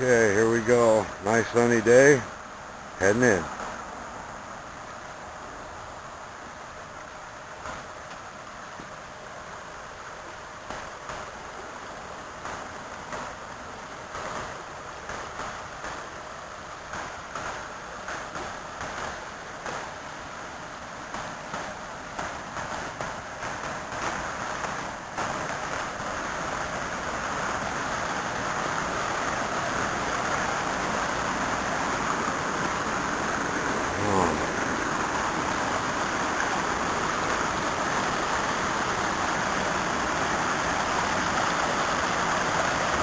Okay, here we go. Nice sunny day. Heading in.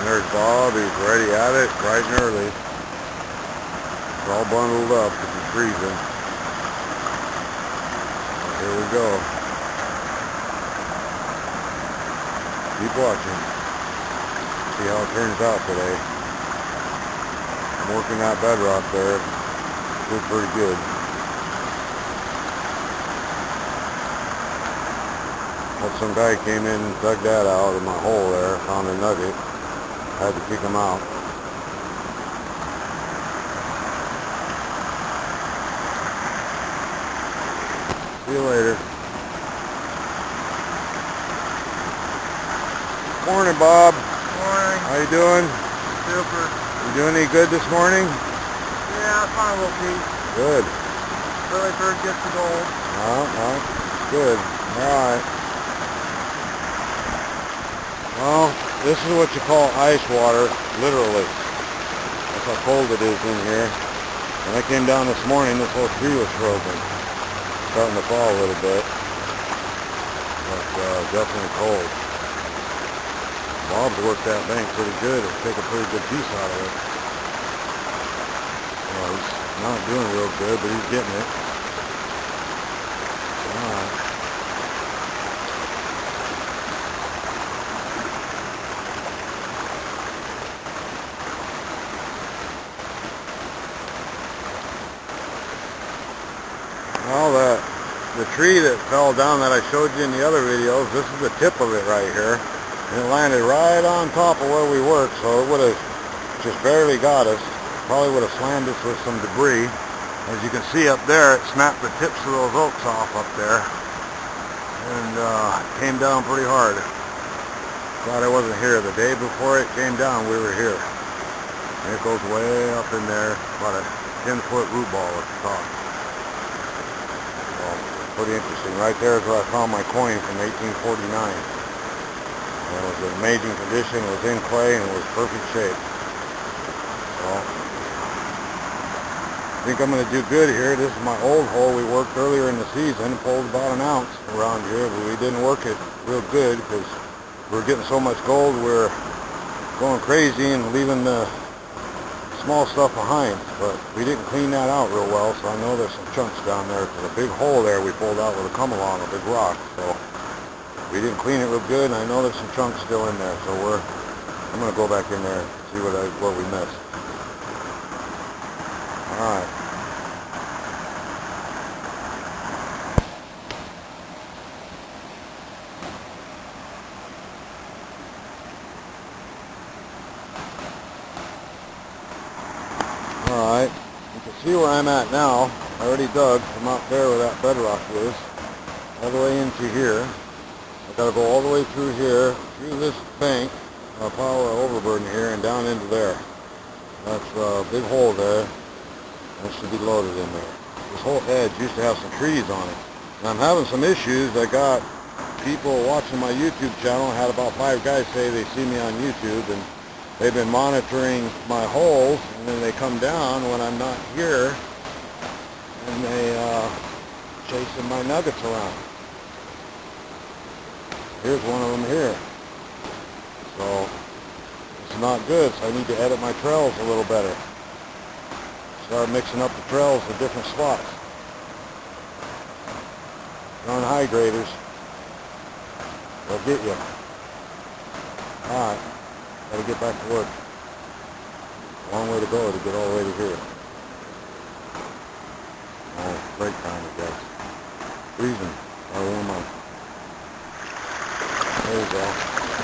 There's Bob, he's ready at it, bright and early. It's all bundled up because it's freezing. So here we go. Keep watching. See how it turns out today. I'm working that bedrock there. Feels pretty good. But some guy came in and dug that out of my hole there, found a nugget. Had to kick him out. See you later. Morning, Bob. Morning. How you doing? Super. You doing any good this morning? Yeah, I found a little piece. Good. Really first gets the gold. Good. Alright. Well, this is what you call ice water, literally. That's how cold it is in here. When I came down this morning, this whole tree was frozen. Starting to fall a little bit. But definitely cold. Bob's worked that bank pretty good. It'll take a pretty good piece out of it. Well, he's not doing real good, but he's getting it. Alright. Well, the tree that fell down that I showed you in the other videos, this is the tip of it right here. And it landed right on top of where we worked, so it would have just barely got us. Probably would have slammed us with some debris. As you can see up there, it snapped the tips of those oaks off up there. And came down pretty hard. Glad I wasn't here. The day before it came down, we were here. And it goes way up in there, about a 10-foot root ball at the top. Pretty interesting. Right there is where I found my coin from 1849. It was in amazing condition. It was in clay and it was perfect shape. So I think I'm going to do good here. This is my old hole we worked earlier in the season. Pulled about an ounce around here, but we didn't work it real good because we were getting so much gold. We were going crazy and leaving the small stuff behind, but we didn't clean that out real well, so I know there's some chunks down there. There's a big hole there we pulled out with a come along, a big rock, so we didn't clean it real good, and I know there's some chunks still in there, so I'm going to go back in there and see what we missed. Alright. Alright, you can see where I'm at now. I already dug from out there where that bedrock is, all the way into here. I gotta go all the way through here, through this bank, power overburden here, and down into there. That's a big hole there. That should be loaded in there. This whole edge used to have some trees on it. And I'm having some issues. I got people watching my YouTube channel. I had about 5 guys say they see me on YouTube, and they've been monitoring my holes, and then they come down when I'm not here, and they chasing my nuggets around. Here's one of them here. So it's not good, so I need to edit my trails a little better. Start mixing up the trails in different spots. Darn high graders. They'll get you. Alright. Gotta get back to work. Long way to go to get all the way to here. Oh, break time, I guess. Freezing. I'll warm up. There you go.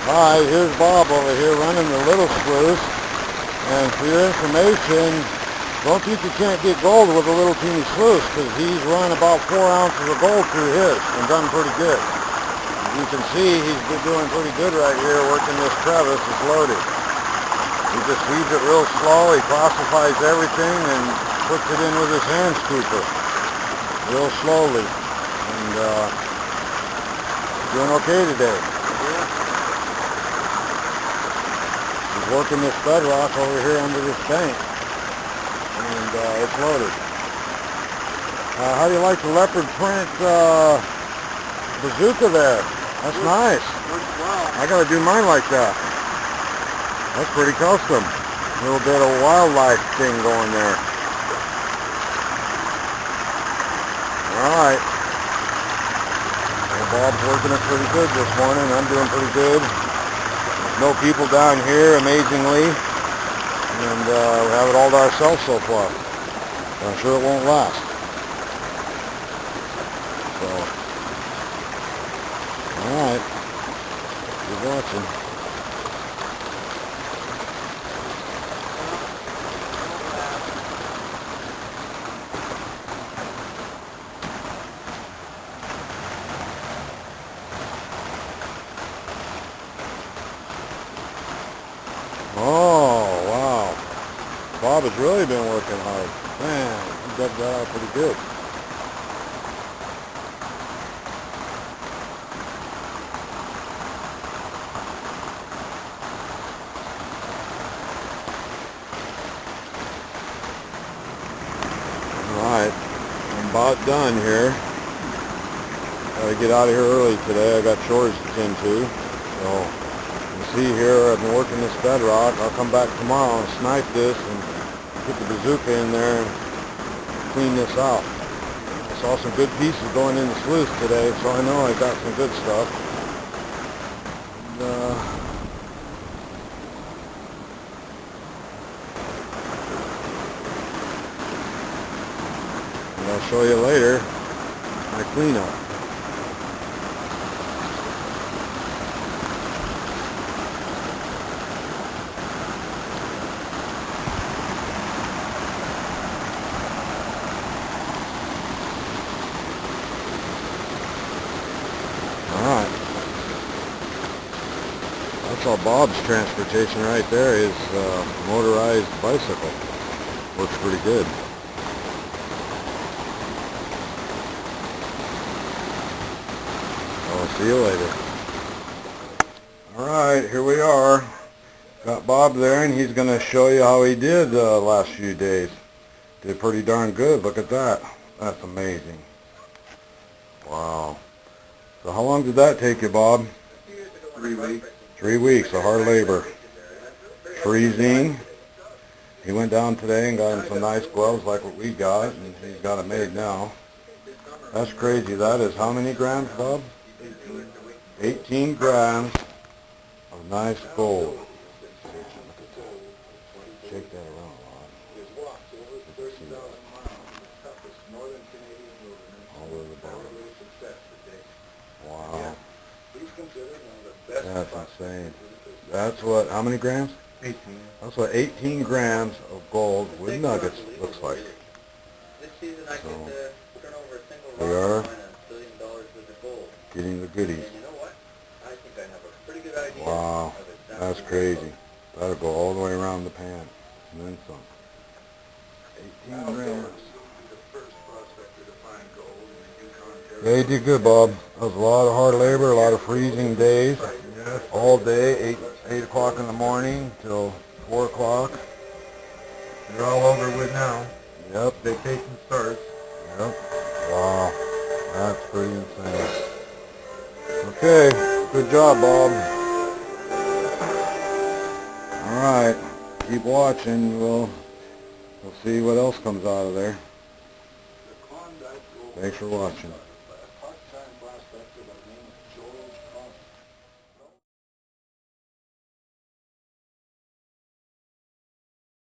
Alright, here's Bob over here running the little screws. And for your information, don't think you can't get gold with a little teeny sluice, because he's run about 4 ounces of gold through his and done pretty good. As you can see, he's been doing pretty good right here, working this crevice. It's loaded. He just feeds it real slow. He classifies everything and puts it in with his hand scooper real slowly. And doing okay today. He's working this bedrock over here under this bank. And it's loaded. How do you like the leopard print bazooka there? That's nice. I gotta do mine like that. That's pretty custom. A little bit of wildlife thing going there. Alright. Well, Bob's working it pretty good this morning. I'm doing pretty good. There's no people down here, amazingly. And we have it all to ourselves so far. But I'm sure it won't last. So, alright. Keep watching. Oh, wow. Bob has really been working hard. Man, he dug that out pretty good. Alright, I'm about done here. Gotta get out of here early today. I got chores to tend to. So, see here, I've been working this bedrock. I'll come back tomorrow and snipe this and put the bazooka in there and clean this out. I saw some good pieces going in the sluice today, so I know I got some good stuff. And I'll show you later my cleanup. Alright. That's all Bob's transportation right there, is motorized bicycle. Works pretty good. I'll see you later. Alright, here we are. Got Bob there, and he's going to show you how he did the last few days. Did pretty darn good. Look at that. That's amazing. Wow. So how long did that take you, Bob? 3 weeks. 3 weeks of hard labor. Freezing. He went down today and got him some nice gloves like what we got, and he's got it made now. That's crazy. That is how many grams, Bob? 18 grams of nice gold. Shake that around a lot. All over the bottom. Wow. That's insane. That's what, how many grams? 18. That's what 18 grams of gold with nuggets looks like. So, we are getting the goodies. Wow, that's crazy. That'll go all the way around the pan. And then some. 18 grams. Yeah, you did good, Bob. That was a lot of hard labor, a lot of freezing days. All day, 8 o'clock in the morning till 4 o'clock. You're all over with now. Yep. Vacation starts. Yep. Wow. That's pretty insane. Okay. Good job, Bob. Alright. Keep watching. We'll see what else comes out of there. Thanks for watching.